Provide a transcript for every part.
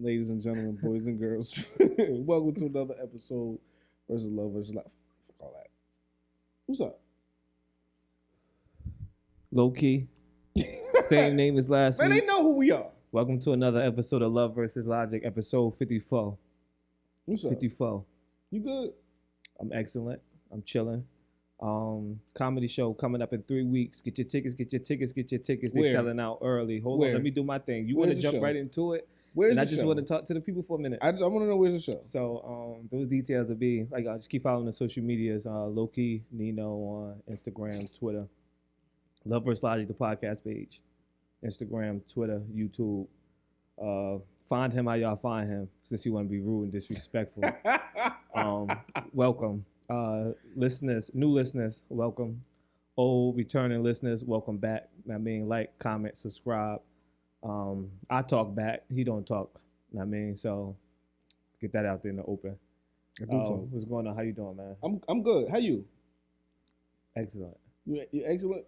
ladies and gentlemen, boys and girls. Welcome to another episode versus Love Verzuz Logic. Fuck all that. What's up? Low key. Same name as last Man, week. they know who we are. Welcome to another episode of Love Verzuz Logic, episode 54. What's up? 54. You good? I'm excellent. I'm chilling. Comedy show coming up in 3 weeks. Get your tickets, get your tickets, get your tickets. They're Where? selling out early. Hold Where? on, let me do my thing. You Where's want to the jump show? right into it? Where's And the I just show? want to talk to the people for a minute. I want to know where's the show. So those details will be, like, just keep following the social medias. Loki, Nino on Instagram, Twitter. Love Verzuz Logic, the podcast page. Instagram, Twitter, YouTube. Find him how y'all find him, since you want to be rude and disrespectful. Welcome. Listeners, new listeners, welcome. Old returning listeners, welcome back. I mean, like, comment, subscribe. I talk back. He don't talk. I mean, so get that out there in the open. I do talk. What's going on? How you doing, man? I'm good. How you? Excellent. You excellent?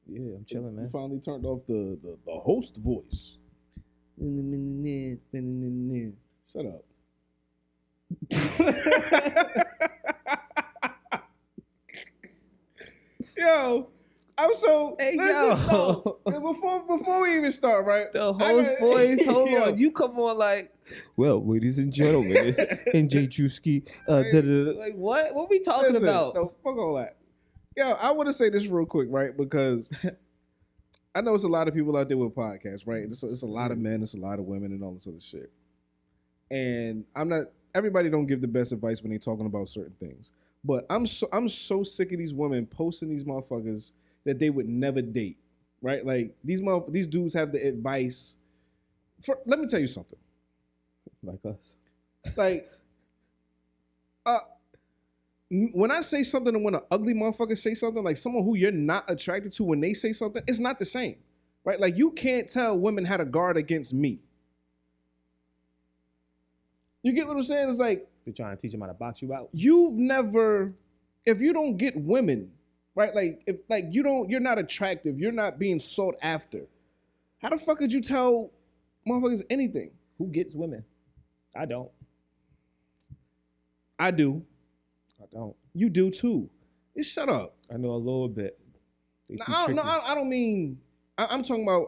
Yeah, I'm chilling, You man. finally turned off the host voice. Shut up. Yo, I'm so. Hey, listen, yo. no, before we even start, right? The host voice. Hold Yo. on. You come on like, well, ladies and gentlemen, it's NJ Drewski. Like, what? What we talking Listen, about? no, fuck all that. Yo, I want to say this real quick, right? Because I know it's a lot of people out there with podcasts, right? It's a lot of men, it's a lot of women, and all this other shit. And everybody don't give the best advice when they talking about certain things. But I'm so sick of these women posting these motherfuckers that they would never date, right? Like these dudes have the advice. Let me tell you something. Like us. Like, when I say something and when an ugly motherfucker say something, like someone who you're not attracted to, when they say something, it's not the same, right? Like you can't tell women how to guard against me. You get what I'm saying? It's like, They're trying to teach them how to box you out. you've never, if you don't get women, right? Like if you're not attractive, you're not being sought after. How the fuck could you tell motherfuckers anything? Who gets women? I don't. I do. I don't. You do too. Just shut up. I know a little bit. They No, too I tricky. don't mean. I'm talking about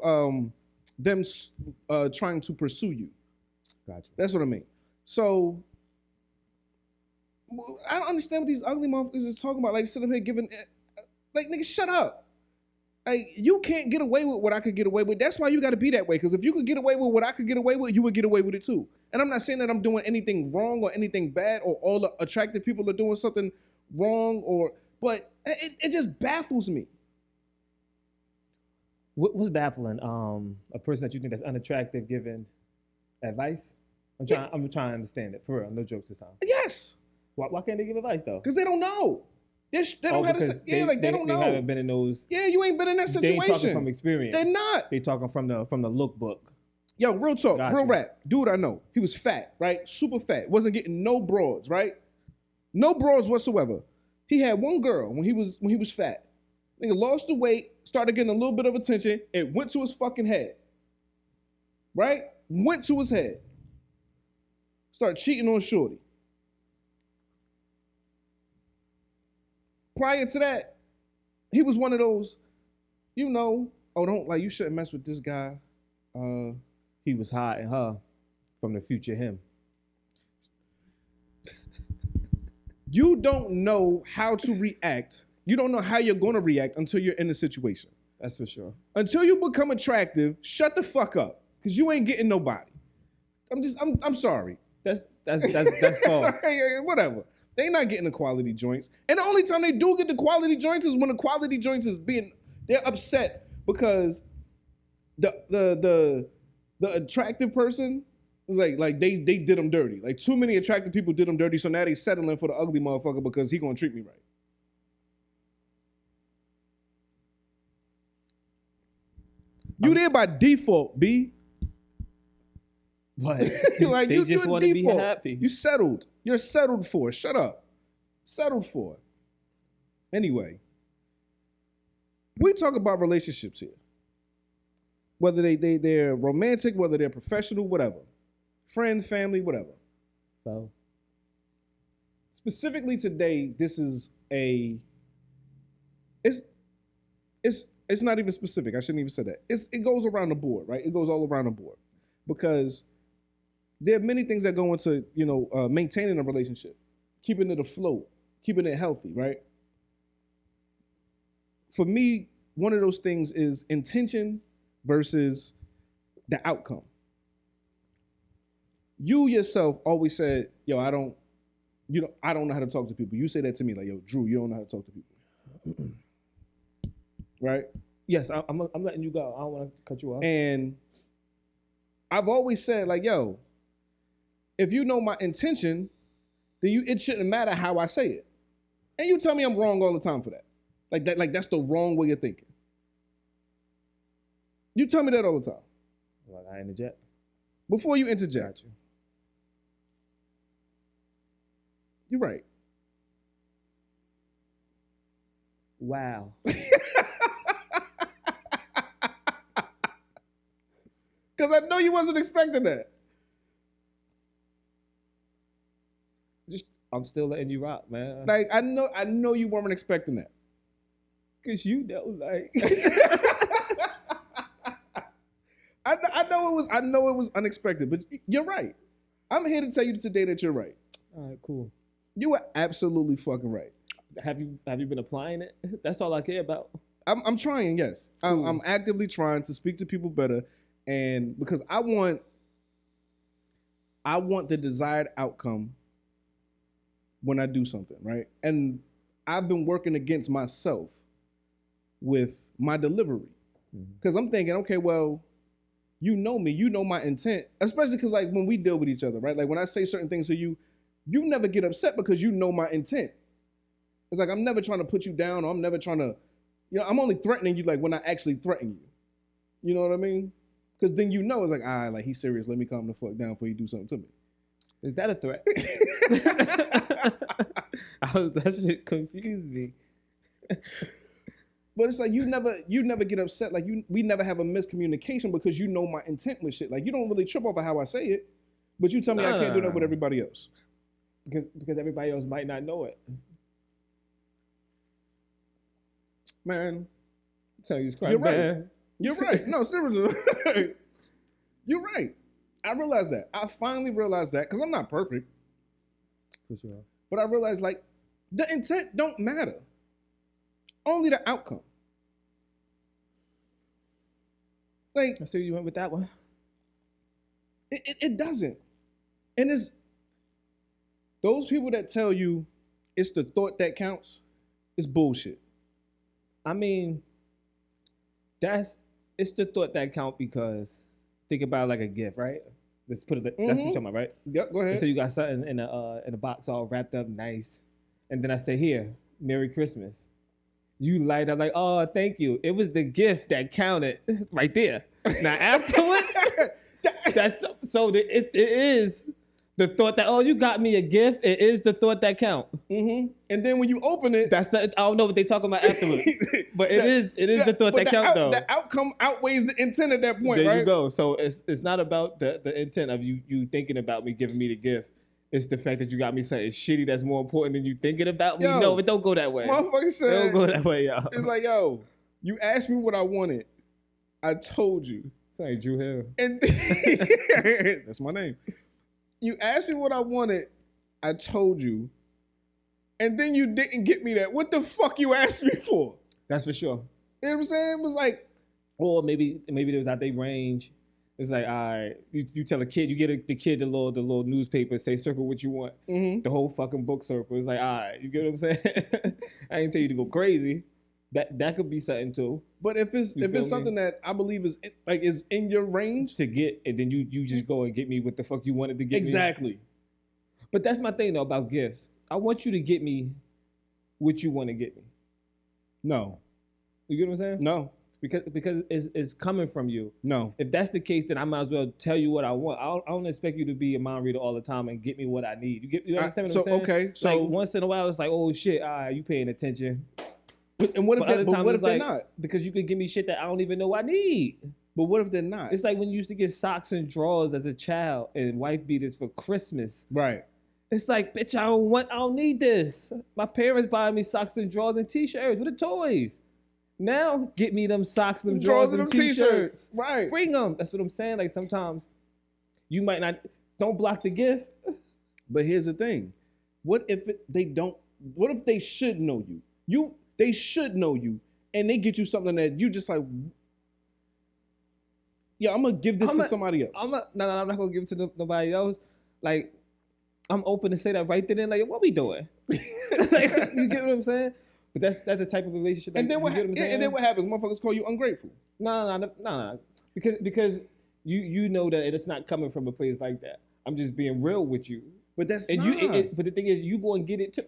them trying to pursue you. Gotcha. That's what I mean. So I don't understand what these ugly motherfuckers is talking about. Like sitting here giving, like nigga, shut up. Like you can't get away with what I could get away with. That's why you got to be that way. Because if you could get away with what I could get away with, you would get away with it too. And I'm not saying that I'm doing anything wrong or anything bad or all the attractive people are doing something wrong but it just baffles me. What's baffling? A person that you think that's unattractive giving advice? I'm trying to understand it for real. No jokes this time. Yes, Why can't they give advice though? because they don't know. They don't have because to. Yeah, like they don't know. They haven't been in those. Yeah, you ain't been in that They ain't talking situation. from experience. They're not. They talking from the lookbook. Yo, real talk, Gotcha. real rap. Dude, I know. He was fat, right? Super fat. Wasn't getting no broads, right? No broads whatsoever. He had one girl when he was fat. Nigga lost the weight, started getting a little bit of attention. It went to his fucking head. Right? Went to his head. Started cheating on Shorty. Prior to that, he was one of those, you shouldn't mess with this guy. He was hiding her from the future him. You don't know how to react. You don't know how you're going to react until you're in the situation. That's for sure. Until you become attractive, shut the fuck up, because you ain't getting nobody. I'm sorry. That's false. Hey, whatever. They not getting the quality joints. And the only time they do get the quality joints is when the quality joints they're upset because the attractive person was like they did them dirty. Like too many attractive people did them dirty, so now they settling for the ugly motherfucker because he gonna treat me right. You there by default, B. But Like, they you just want to be default. happy. You settled. You're settled for. Shut up. Settled for. Anyway, we talk about relationships here. Whether they're romantic, whether they're professional, whatever. friends, family, whatever. So Specifically today, this is a. It's it's not even specific. I shouldn't even say that. It goes around the board, right? It goes all around the board because there are many things that go into maintaining a relationship, keeping it afloat, keeping it healthy, right? For me, one of those things is intention versus the outcome. You yourself always said, "Yo, I don't know how to talk to people." You say that to me, like, "Yo, Drew, you don't know how to talk to people," right? yes, I'm letting you go. I don't want to cut you off. And I've always said, like, "Yo, if you know my intention, then it shouldn't matter how I say it." And you tell me I'm wrong all the time for that. Like that's the wrong way of thinking. You tell me that all the time. Well, I interject. Before you interject. Got you. You're right. Wow. Because I know you wasn't expecting that. I'm still letting you rock, man. Like I know you weren't expecting that. Cause you know, like I know it was unexpected, but you're right. I'm here to tell you today that you're right. all right, cool. You are absolutely fucking right. Have you been applying it? That's all I care about. I'm trying, yes. Cool. I'm actively trying to speak to people better, and because I want the desired outcome when I do something, right? And I've been working against myself with my delivery. Because I'm thinking, okay, well, you know me, you know my intent, especially because like when we deal with each other, right? Like when I say certain things to you, you never get upset because you know my intent. It's like I'm never trying to put you down, or I'm never trying to, I'm only threatening you like when I actually threaten you. You know what I mean? Because then it's like, like he's serious, let me calm the fuck down before you do something to me. Is that a threat? That shit confused me. But it's like you never get upset. Like we never have a miscommunication because you know my intent with shit. Like you don't really trip over how I say it, but you tell me I can't do that with everybody else. Because everybody else might not know it. Man, So you you're right. You're right. No, seriously. You're right. I realized that. I finally realized that because I'm not perfect. For sure. But I realized like the intent don't matter. Only the outcome. Like I see where you went with that one. it doesn't. And it's those people that tell you it's the thought that counts, it's bullshit. I mean, it's the thought that count because think about it like a gift, right? Let's put it. That's what you're talking about, right? Yep, go ahead. So you got something in a box all wrapped up nice, and then I say, "Here, Merry Christmas." You light up like, "Oh, thank you." It was the gift that counted right there. Now afterwards, it is the thought that, oh, you got me a gift. It is the thought that count. Mm-hmm. And then when you open it, I don't know what they talking about afterwards, but it is the thought that count though. The outcome outweighs the intent at that point, there right? There you go. So it's not about the intent of you thinking about me, giving me the gift. It's the fact that you got me something shitty that's more important than you thinking about me. No, but don't go that way. Motherfucker said, don't go that way, y'all. It's like, yo, you asked me what I wanted. I told you. Sorry, Drew Hill. And that's my name. You asked me what I wanted. I told you. And then you didn't get me that. What the fuck you asked me for? That's for sure. You know what I'm saying? It was like, or maybe it was out their range. It's like, all right, you tell a kid, you get the kid the little newspaper, say circle what you want. Mm-hmm. The whole fucking book circle. It's like, all right, you get what I'm saying? I ain't tell you to go crazy. That could be something too. But if it's something that I believe is in your range to get, and then you just go and get me what the fuck you wanted to get exactly. me. But that's my thing though about gifts. I want you to get me what you want to get me. No. You get what I'm saying? No. Because it's coming from you. No. If that's the case, then I might as well tell you what I want. I don't expect you to be a mind reader all the time and get me what I need. You understand what I'm saying? Okay. So like once in a while, it's like, oh shit, you paying attention. And what if they're not? Because you could give me shit that I don't even know I need. But what if they're not? It's like when you used to get socks and drawers as a child and wife beaters for Christmas. Right. It's like, bitch, I don't need this. My parents buying me socks and drawers and t-shirts with the toys. Now, get me them socks, them drawers, and them t-shirts. Right. Bring them. That's what I'm saying. Like, sometimes you might not, don't block the gift. But here's the thing. What if they should know you? They should know you, and they get you something that you just like, yeah, I'm going to give this to somebody else. I'm not going to give it to nobody else. Like, I'm open to say that right then and like, what we doing? Like, you get what I'm saying? But that's the type of relationship. That, and then what happens? Motherfuckers call you ungrateful. No. Because you know that it's not coming from a place like that. I'm just being real with you. But that's and but the thing is, you go and get it too,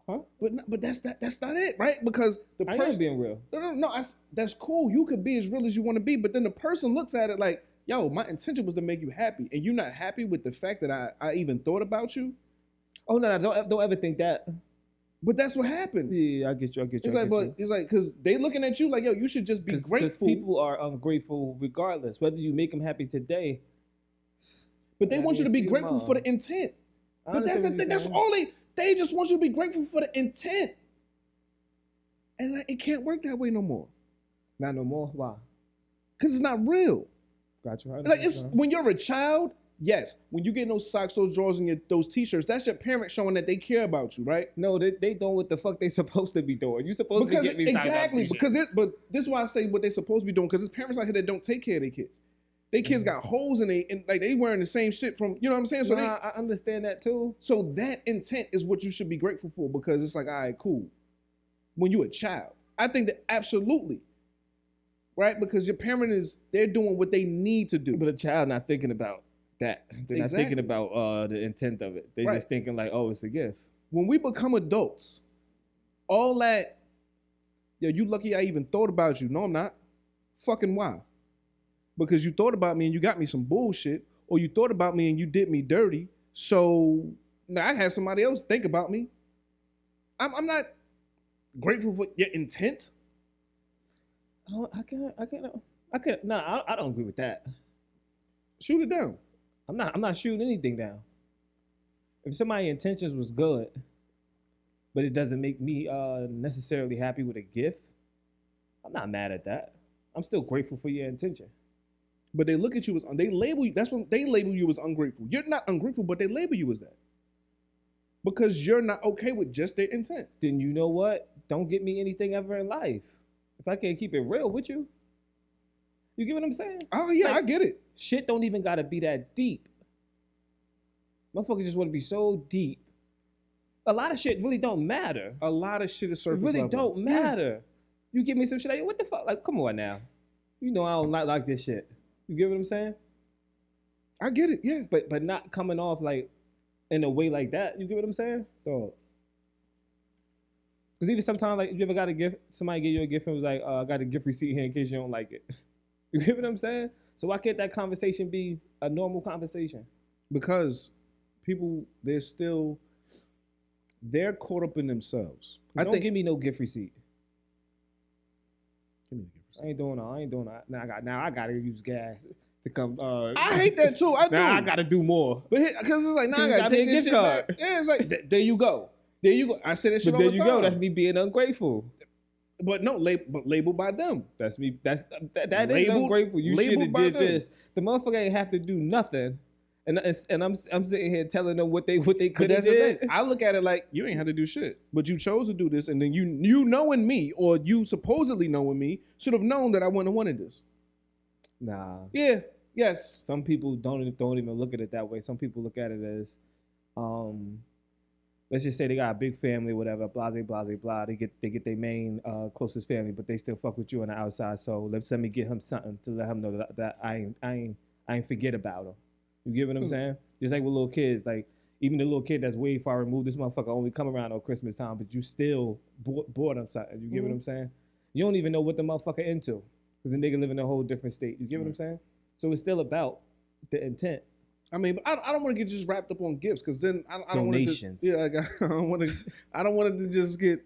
huh? But that's not it, right? Because the person being real. No. That's cool. You could be as real as you want to be, but then the person looks at it like, yo, my intention was to make you happy, and you're not happy with the fact that I even thought about you. Oh no, don't ever think that. But that's what happens. Yeah, I get you. It's like because they looking at you like, yo, you should just be grateful. Because people are ungrateful regardless, whether you make them happy today. But they want you to be grateful for the intent. But that's the thing. That's all they just want you to be grateful for the intent. And like, it can't work that way no more. Not no more. Why? Because it's not real. Gotcha. Like when you're a child, yes. When you get those socks, those drawers, and those t-shirts, that's your parents showing that they care about you, right? No, they doing what the fuck they supposed to be doing. You supposed to get me exactly but this is why I say what they supposed to be doing, because there's parents out here that don't take care of their kids. They kids got holes in they, and like they wearing the same shit from, you know what I'm saying? So I understand that too. So that intent is what you should be grateful for, because it's like, all right, cool. When you're a child, I think that absolutely, right? Because your parent they're doing what they need to do. But a child not thinking about that. They're not thinking about the intent of it. They're just thinking like, oh, it's a gift. When we become adults, all that, yo, you lucky I even thought about you. No, I'm not. Fucking why? Because you thought about me and you got me some bullshit, or you thought about me and you did me dirty. So now I had somebody else think about me. I'm not grateful for your intent. I can't. No, I don't agree with that. Shoot it down. I'm not shooting anything down. If somebody's intentions was good, but it doesn't make me necessarily happy with a gift, I'm not mad at that. I'm still grateful for your intention. But they look at you as, they label you, that's when they label you as ungrateful. You're not ungrateful, but they label you as that. Because you're not okay with just their intent. Then you know what? Don't get me anything ever in life. If I can't keep it real with you. You get what I'm saying? Oh yeah, like, I get it. Shit don't even gotta be that deep. Motherfuckers just want to be so deep. A lot of shit really don't matter. A lot of shit is surface level. It really don't matter. Yeah. You give me some shit like, what the fuck? Like, come on now. You know I don't like this shit. You get what I'm saying? I get it, yeah. But not coming off like in a way like that. You get what I'm saying? Dog. Because even sometimes, like, you ever got a gift, somebody gave you a gift and was like, I got a gift receipt here in case you don't like it. You get what I'm saying? So why can't that conversation be a normal conversation? Because people, they're caught up in themselves. Don't give me no gift receipt. Give me the gift receipt. I ain't doing that. Now I gotta use gas to come. I hate that too. I gotta do more. But because it's like, I gotta take this shit back. Yeah, it's like, there you go. There you go. I say that shit all the time. There you go. That's me being ungrateful. But no, but labeled by them. That's me. That is ungrateful. You should have did this. The motherfucker ain't have to do nothing. And I'm sitting here telling them what they could have did. I look at it like, you ain't had to do shit, but you chose to do this, and then you knowing me, or you supposedly knowing me, should have known that I wouldn't have wanted this. Nah. Yeah. Yes. Some people don't even look at it that way. Some people look at it as, let's just say they got a big family, whatever, blah, blah, blah, blah. They get their main closest family, but they still fuck with you on the outside. So let me get him something to let him know that I ain't forget about him. You get what I'm saying? Just like with little kids, like even the little kid that's way far removed, this motherfucker only come around on Christmas time, but you still bought him something. You get what I'm saying? You don't even know what the motherfucker into, because the nigga live in a whole different state. You get what I'm saying? So it's still about the intent. I mean, I don't want to get just wrapped up on gifts, because then I don't want donations. I don't want it to just get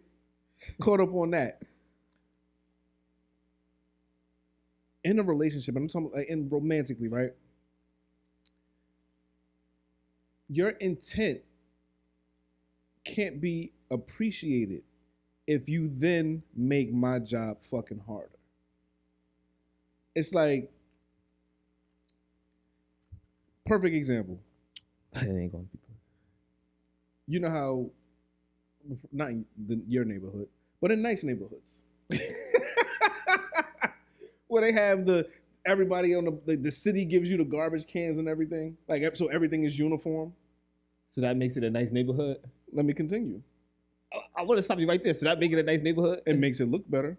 caught up on that. in a relationship, and I'm talking like in romantically, right? Your intent can't be appreciated if you then make my job fucking harder. It's like, perfect example. It ain't gonna be. You know how, not in your neighborhood, but in nice neighborhoods, where they have everybody on the city gives you the garbage cans and everything, like so everything is uniform. So that makes it a nice neighborhood. Let me continue. I want to stop you right there. So that make it a nice neighborhood. It makes it look better.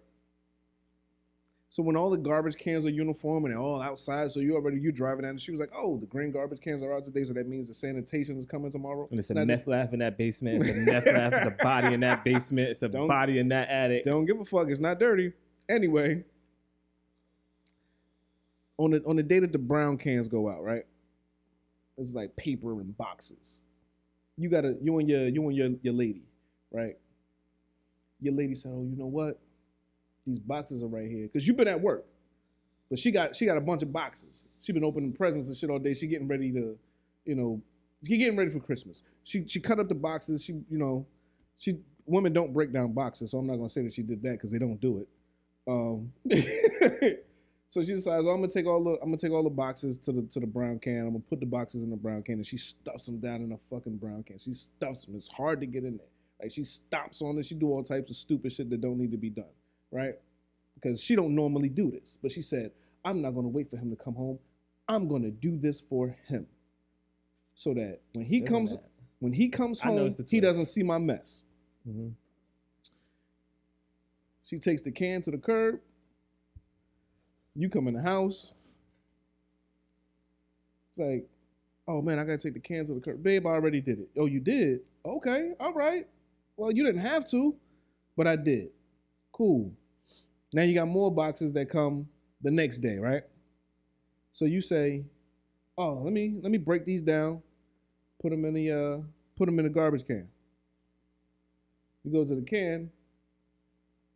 So when all the garbage cans are uniform and they're all outside, so you driving down, and she was like, "Oh, the green garbage cans are out today, so that means the sanitation is coming tomorrow." And it's a meth lab in that basement. It's a meth lab. It's a body in that basement. It's a body in that attic. Don't give a fuck. It's not dirty. Anyway, on the day that the brown cans go out, right? It's like paper and boxes. You and your lady, right? Your lady said, "Oh, you know what? These boxes are right here." Because you've been at work. But she got a bunch of boxes. She been opening presents and shit all day. She getting ready to, she getting ready for Christmas. She cut up the boxes. Women don't break down boxes, so I'm not gonna say that she did that because they don't do it. So she decides, I'm gonna take all the boxes to the brown can. I'm gonna put the boxes in the brown can, and she stuffs them down in a fucking brown can. She stuffs them. It's hard to get in there. Like she stomps on it. She do all types of stupid shit that don't need to be done, right? Because she don't normally do this. But she said, I'm not gonna wait for him to come home. I'm gonna do this for him, so that when he comes home, he doesn't see my mess. Mm-hmm. She takes the can to the curb. You come in the house. It's like, oh man, I gotta take the can to the curb. Babe, I already did it. Oh, you did? Okay, all right. Well, you didn't have to, but I did. Cool. Now you got more boxes that come the next day, right? So you say, oh, let me break these down, put them in the garbage can. You go to the can.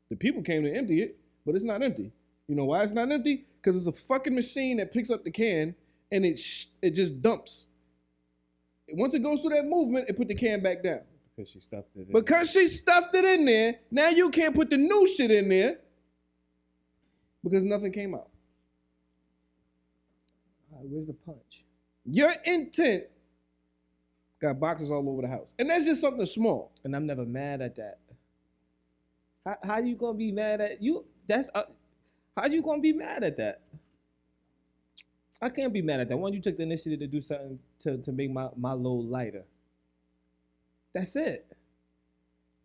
The people came to empty it, but it's not empty. You know why it's not empty? Because it's a fucking machine that picks up the can and it just dumps. Once it goes through that movement, it put the can back down. Because she stuffed it in Because she stuffed it in there, now you can't put the new shit in there because nothing came out. All right, where's the punch? Your intent got boxes all over the house. And that's just something small. And I'm never mad at that. How you gonna be mad at you? How you gonna be mad at that? I can't be mad at that. Once you took the initiative to do something to make my load lighter. That's it.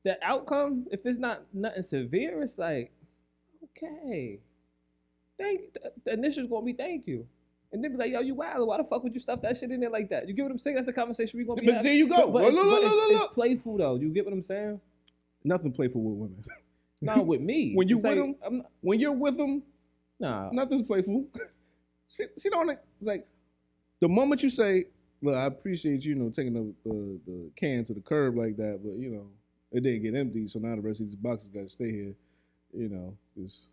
The outcome, if it's not nothing severe, it's like, okay. The initial's gonna be thank you. And then be like, yo, you wild. Why the fuck would you stuff that shit in there like that? You get what I'm saying? That's the conversation we gonna be having. There you go. But it's playful though. You get what I'm saying? Nothing playful with women. Not with me. When you're with them, nah, nothing's playful. She don't. It's like the moment you say, "Look, I appreciate you, taking the can to the curb like that, but it didn't get empty, so now the rest of these boxes got to stay here, because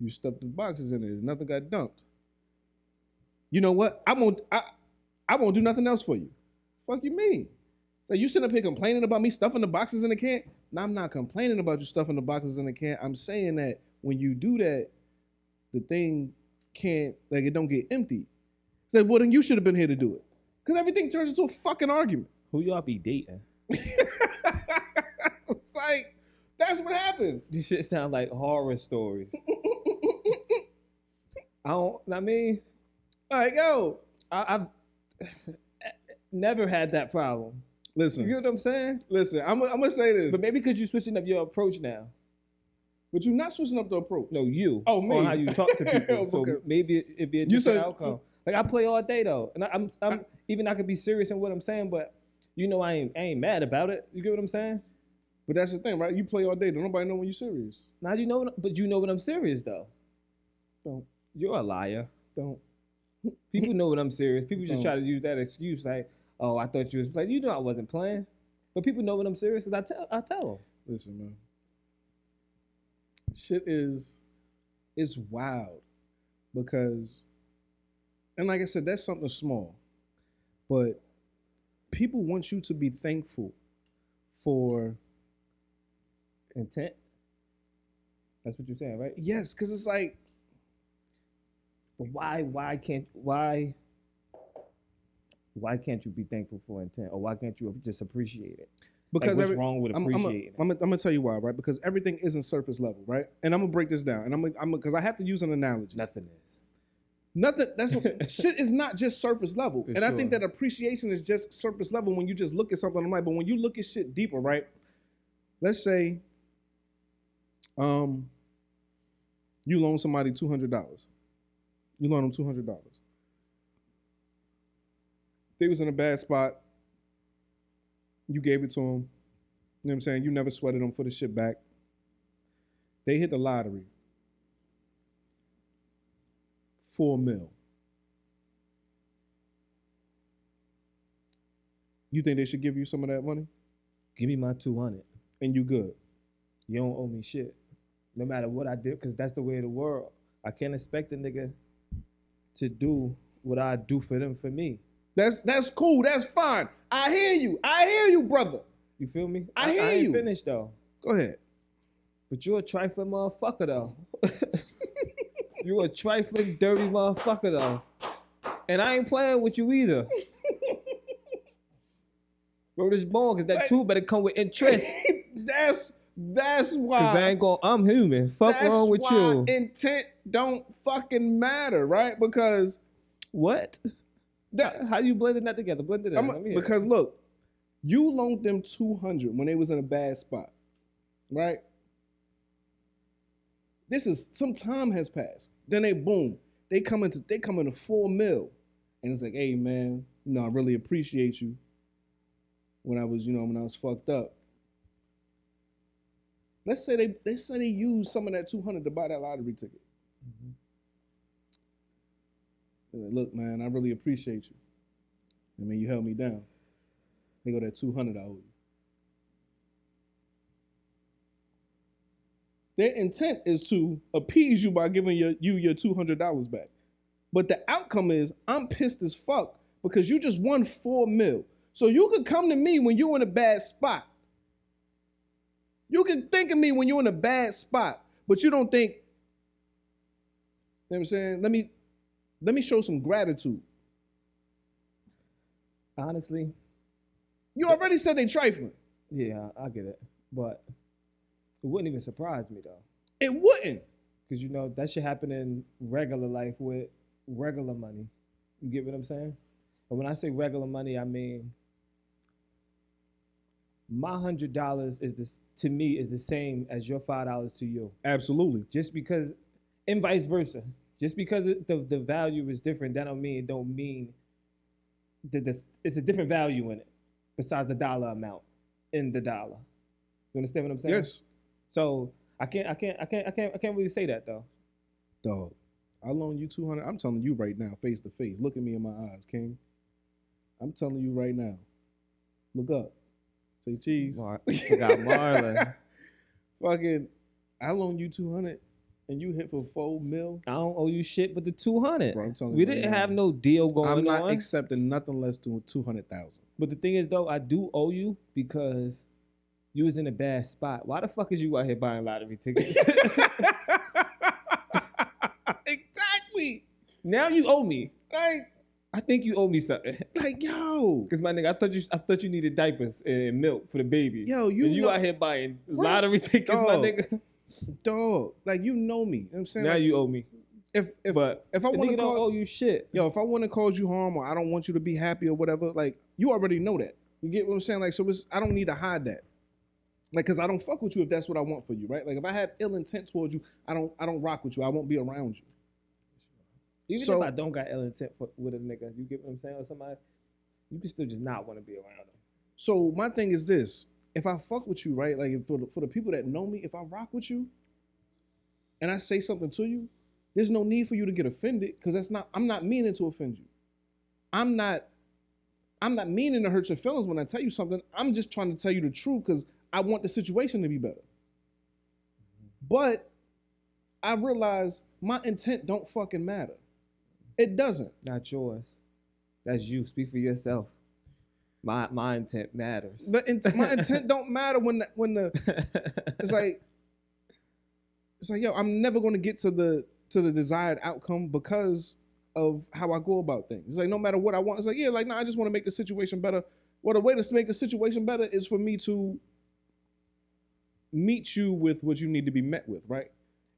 you stuffed the boxes in there, nothing got dumped. You know what? I won't do nothing else for you. Fuck you mean? So you sitting up here complaining about me stuffing the boxes in the can? No, I'm not complaining about you stuffing the boxes in the can. I'm saying that when you do that, the thing it don't get empty. Say, well, then you should have been here to do it. Because everything turns into a fucking argument. Who y'all be dating? It's like, that's what happens. These shit sound like horror stories. I mean, like, yo, I've never had that problem. Listen. You get what I'm saying? Listen, I'm gonna say this. But maybe because you're switching up your approach now. But you're not switching up the approach. No, you. Oh, me. On how you talk to people. So maybe it'd be a different outcome. Like I play all day though, and I'm even I could be serious in what I'm saying, but I ain't mad about it. You get what I'm saying? But that's the thing, right? You play all day, don't nobody know when you're serious. Now but you know when I'm serious though. Don't. You're a liar. Don't. People know when I'm serious. People just try to use that excuse like, oh, I thought you was like, I wasn't playing. But people know when I'm serious because I tell them. Listen, man. Shit it's wild. because, and like I said, that's something small, but people want you to be thankful for Intent. That's what you're saying, right? yes, because it's like, But why can't you be thankful for intent, or why can't you just appreciate it? because Like, what's wrong with appreciating it? I'm gonna tell you why, right? Because everything isn't surface level, right? And I'm gonna break this down, and I'm because I have to use an analogy. Nothing is. Nothing. That's what shit is not just surface level, For and I think sure. that appreciation is just surface level when you just look at something. I'm like, but when you look at shit deeper, right? Let's say, you loan somebody $200. You loan them $200. They was in a bad spot. You gave it to them. You know what I'm saying? You never sweated them for the shit back. They hit the lottery. $4 million. You think they should give you some of that money? Give me my 200. And you good. You don't owe me shit. No matter what I did, because that's the way of the world. I can't expect a nigga to do what I do for them for me. That's cool. That's fine. I hear you, brother. You feel me? I hear I ain't you. finished though. Go ahead. But you're a trifling motherfucker though. You a trifling, dirty motherfucker though. And I ain't playing with you either. Bro, this ball, cause that too better come with interest. That's why. Cause I'm human. Fuck that's wrong with why you. Intent don't fucking matter, right? Because What? How you blending that together? Blend it in. because look, you loaned them 200 when they was in a bad spot, right? This is some time has passed. Then they come into 4 mil, and it's like, hey man, I really appreciate you. When I was fucked up. Let's say they use some of that 200 to buy that lottery ticket. Mm-hmm. Like, look, man, I really appreciate you. I mean, you held me down. They go that 200 I owe you. Their intent is to appease you by giving you your $200 back. But the outcome is I'm pissed as fuck because you just won 4 mil. So you could come to me when you're in a bad spot. You can think of me when you're in a bad spot, but you don't think, you know what I'm saying? Let me show some gratitude. Honestly, you already said they trifling. Yeah, I get it. But it wouldn't even surprise me though. It wouldn't. Because that should happen in regular life with regular money. You get what I'm saying? And when I say regular money, I mean my $100 to me is the same as your $5 to you. Absolutely. Just because, and vice versa. Just because the value is different, that don't mean that it's a different value in it, besides the dollar amount in the dollar. You understand what I'm saying? Yes. So I can't really say that though. Dog, I loan you 200. I'm telling you right now, face to face. Look at me in my eyes, King. I'm telling you right now. Look up. Say cheese. Forgot Marlon. Fucking, I loan you 200 and you hit for 4 mil. I don't owe you shit but the 200. Bro, I'm telling we you didn't right have now, no deal going on. I'm not accepting nothing less than 200,000. But the thing is though, I do owe you because you was in a bad spot. Why the fuck is you out here buying lottery tickets? Exactly. Now you owe me. Like, I think you owe me something. Like, yo. Cause my nigga, I thought you needed diapers and milk for the baby. Yo, you out here buying lottery tickets, my nigga. Dog. Like, you know me. You know what I'm saying? Now like, you owe me. If I want to don't owe you shit. Yo, if I want to cause you harm or I don't want you to be happy or whatever, like, you already know that. You get what I'm saying? Like, so I don't need to hide that. Like, cause I don't fuck with you if that's what I want for you, right? Like, if I have ill intent towards you, I don't rock with you. I won't be around you. Even if I don't got ill intent with a nigga, you get what I'm saying, or somebody, you can still just not want to be around them. So my thing is this: if I fuck with you, right? Like, for the people that know me, if I rock with you, and I say something to you, there's no need for you to get offended, because I'm not meaning to offend you. I'm not meaning to hurt your feelings when I tell you something. I'm just trying to tell you the truth because I want the situation to be better. But I realized my intent don't fucking matter. It doesn't. Not yours. That's you. Speak for yourself. My intent matters. My intent don't matter when the it's like yo, I'm never gonna get to the desired outcome because of how I go about things. It's like no matter what I want, it's like yeah, like I just want to make the situation better. Well, the way to make the situation better is for me to meet you with what you need to be met with, right?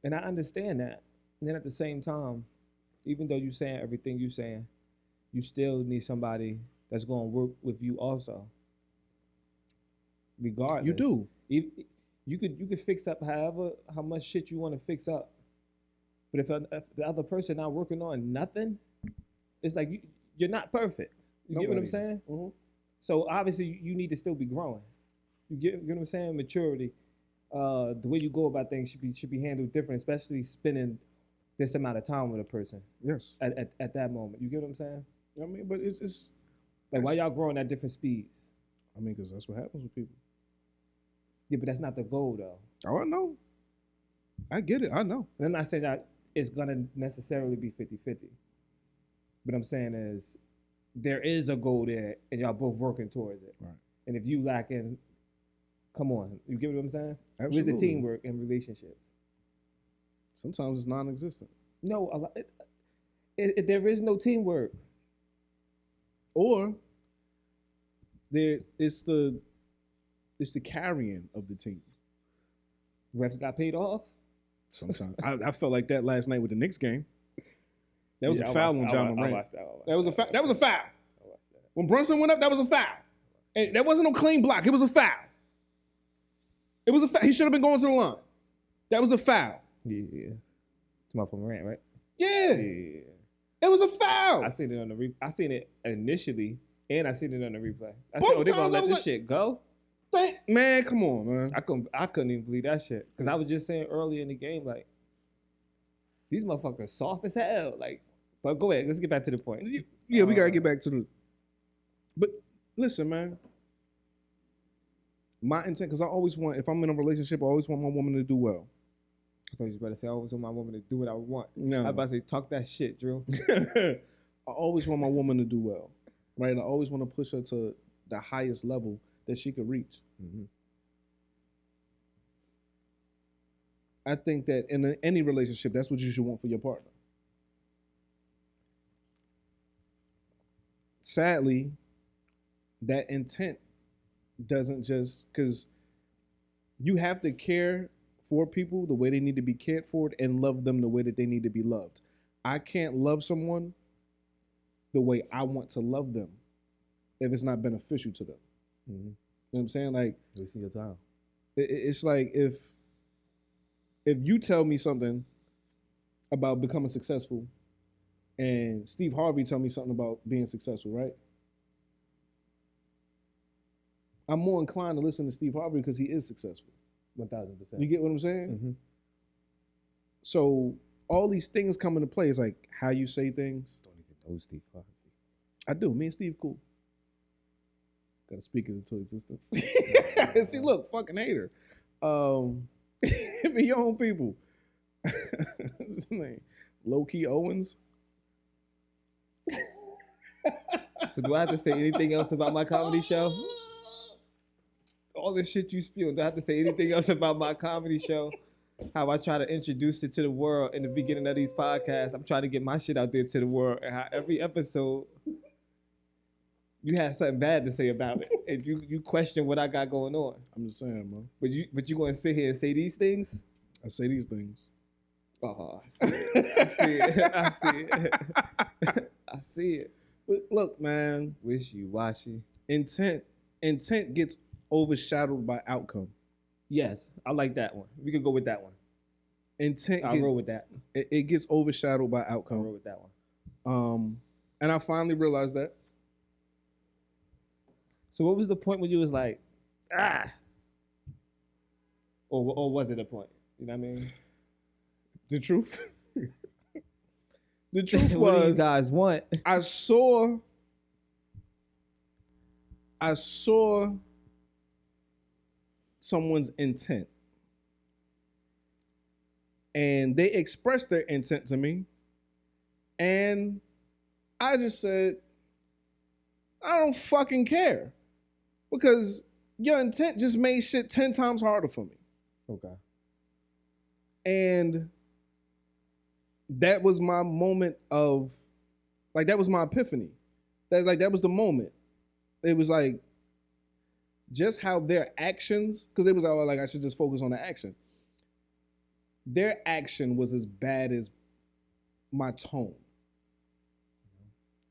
And I understand that. And then at the same time, even though you're saying everything you're saying, you still need somebody that's going to work with you also. Regardless. You do. You could fix up how much shit you want to fix up. But if the other person not working on nothing, it's like you're not perfect. You get what I'm saying? Mm-hmm. So obviously you need to still be growing. You get what I'm saying? Maturity. The way you go about things should be handled different, especially spending this amount of time with a person. Yes. At that moment, you get what I'm saying? I mean, but it's like why y'all growing at different speeds? I mean, because that's what happens with people. Yeah, but that's not the goal though. Oh, I know. I get it. I know. And I'm not saying that it's gonna necessarily be 50-50. But I'm saying is there is a goal there, and y'all both working towards it. Right. And if you lacking, come on, you get what I'm saying? Absolutely. Where's the teamwork in relationships? Sometimes it's non-existent. No, there is no teamwork. Or it's the carrying of the team. Refs got paid off. Sometimes I felt like that last night with the Knicks game. That was a foul on John Morant. That was a foul. That was a foul. When Brunson went up, that was a foul. And that wasn't no clean block. It was a foul. It was a foul. He should have been going to the line. That was a foul. Yeah. It's my Morant, right? Yeah. Yeah. It was a foul. I seen it on the I seen it initially, and I seen it on the replay. I said, Both "Oh, they gonna times I let was this like, shit go." Man, come on, man. I couldn't even believe that shit because I was just saying earlier in the game, like these motherfuckers soft as hell. Like, but go ahead, let's get back to the point. Yeah, we gotta get back to the. But listen, man. My intent, because I always want, if I'm in a relationship, I always want my woman to do well. I thought you was about to say I always want my woman to do what I want. No. I was about to say talk that shit, Drew. I always want my woman to do well, right? I always want to push her to the highest level that she could reach. Mm-hmm. I think that in any relationship, that's what you should want for your partner. Sadly, that intent doesn't just, because you have to care for people the way they need to be cared for and love them the way that they need to be loved. I can't love someone the way I want to love them if it's not beneficial to them. Mm-hmm. You know what I'm saying? Like, wasting your time. It's like if you tell me something about becoming successful and Steve Harvey tell me something about being successful, right? I'm more inclined to listen to Steve Harvey because he is successful. 1,000%. You get what I'm saying? Mm-hmm. So all these things come into play. It's like how you say things. Don't even know Steve Harvey. I do. Me and Steve cool. Gotta speak it into existence. See, look, fucking hater. Be your own people. What's his name? Low Key Owens. So do I have to say anything else about my comedy show? All this shit you spew. Do I have to say anything else about my comedy show? How I try to introduce it to the world in the beginning of these podcasts. I'm trying to get my shit out there to the world. And how every episode, you have something bad to say about it. And you question what I got going on. I'm just saying, man. But you going to sit here and say these things? I say these things. Oh, I see it. I see it. I see it. But look, man. Wishy-washy. Intent gets overshadowed by outcome. Yes, I like that one. We could go with that one. I'll roll with that. It gets overshadowed by outcome. I'll roll with that one. And I finally realized that. So what was the point when you was like, or was it a point? You know what I mean? The truth. The truth What do you was, guys want? I saw someone's intent. and they expressed their intent to me, and I just said, I don't fucking care, because your intent just made shit 10 times harder for me. Okay. And that was my moment of, like, that was my epiphany. That was the moment. It was like, just how their actions, because it was like, I should just focus on the action. Their action was as bad as my tone.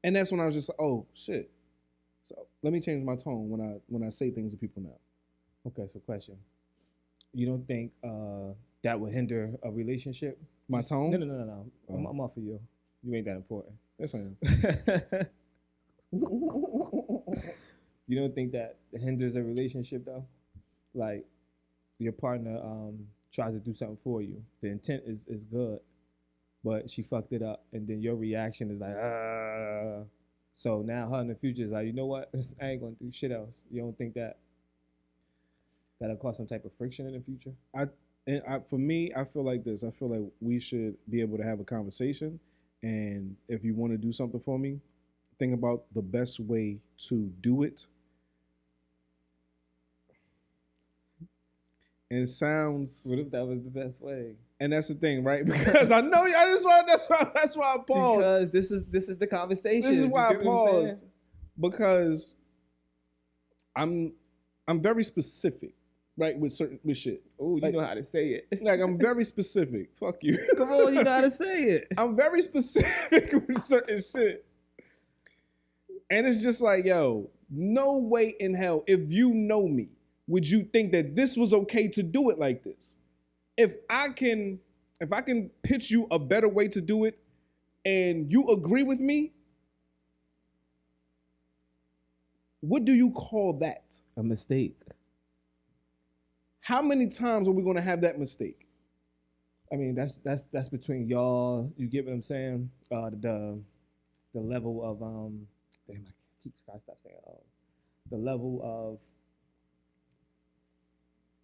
And that's when I was just like, oh shit. So let me change my tone when I say things to people now. Okay, so question. You don't think that would hinder a relationship? My tone? No. I'm off of you. You ain't that important. Yes, I am. You don't think that hinders a relationship though? Like your partner tries to do something for you. The intent is good, but she fucked it up, and then your reaction is like, ah. So now her in the future is like, you know what? I ain't gonna do shit else. You don't think that that'll cause some type of friction in the future? For me, I feel like this. I feel like we should be able to have a conversation, and if you want to do something for me, think about the best way to do it. And it sounds. What if that was the best way? And that's the thing, right? Because I know that's why I paused. Because this is the conversation. This is why I paused. Because I'm very specific, right, with shit. Oh, you like, know how to say it. Like, I'm very specific. Fuck you. Come on, you know how to say it. I'm very specific with certain shit. And it's just like, yo, no way in hell, if you know me, would you think that this was okay to do it like this? If I can pitch you a better way to do it and you agree with me, what do you call that? A mistake. How many times are we going to have that mistake? I mean, that's between y'all. You get what I'm saying? The level of damn, I keep stop saying the level of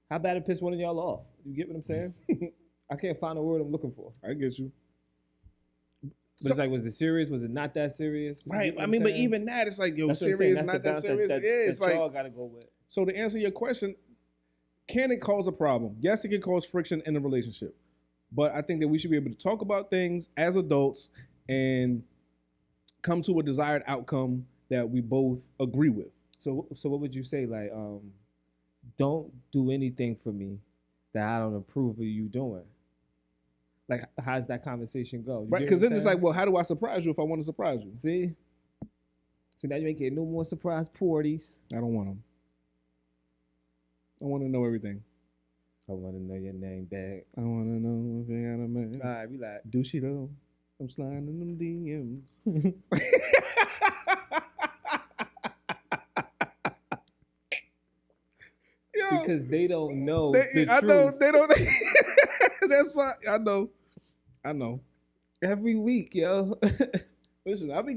how bad it pissed one of y'all off. You get what I'm saying? I can't find the word I'm looking for. I get you. But so, it's like, was it serious? Was it not that serious? Right. I mean, but even that, it's like, yo, serious, not that serious. It's like, y'all gotta go with. So to answer your question, can it cause a problem? Yes, it can cause friction in a relationship. But I think that we should be able to talk about things as adults and come to a desired outcome that we both agree with. So what would you say? Like, don't do anything for me that I don't approve of you doing. Like, how's that conversation go? Right, because then it's like, well, how do I surprise you if I want to surprise you? See? So now you ain't getting no more surprise parties. I don't want them. I want to know everything. I want to know your name back. I want to know if you got a man. All right, we like. Do she though? I'm sliding in them DMs. Yo, because they don't know I know they don't. That's why I know. Every week, yo. Listen, I be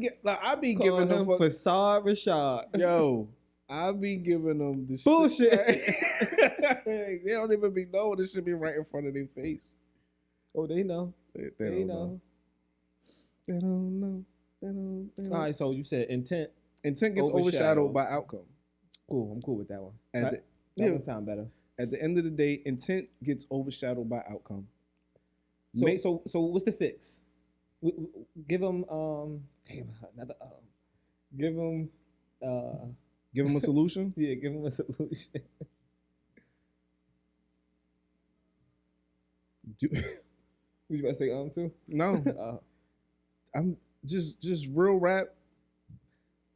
giving them Facade Rashad. Yo, I be giving them the bullshit. Shit. They don't even be knowing this should be right in front of their face. Oh, they know. They don't know. They don't know. They don't. All right, so you said intent. Intent gets overshadowed by outcome. Cool, I'm cool with that one. That would sound better. At the end of the day, intent gets overshadowed by outcome. So what's the fix? Give them give them a solution. Yeah, give them a solution. You about to say too? No. I'm just real rap.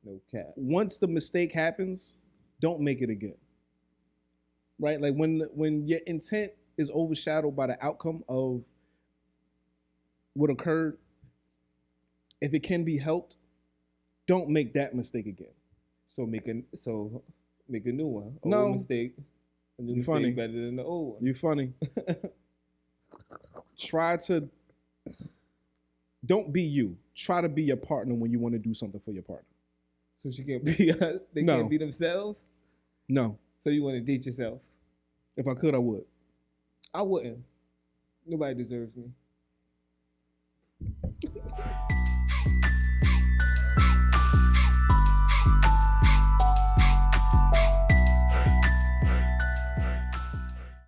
No cap. Once the mistake happens, don't make it again. Right? Like when your intent is overshadowed by the outcome of what occurred, if it can be helped, don't make that mistake again. So make a new one. No mistake. A new mistake funny. Better than the old one. You funny. Don't be you. Try to be your partner when you want to do something for your partner. So she can't be. Can't be themselves. No. So you want to date yourself? If I could, I would. I wouldn't. Nobody deserves me.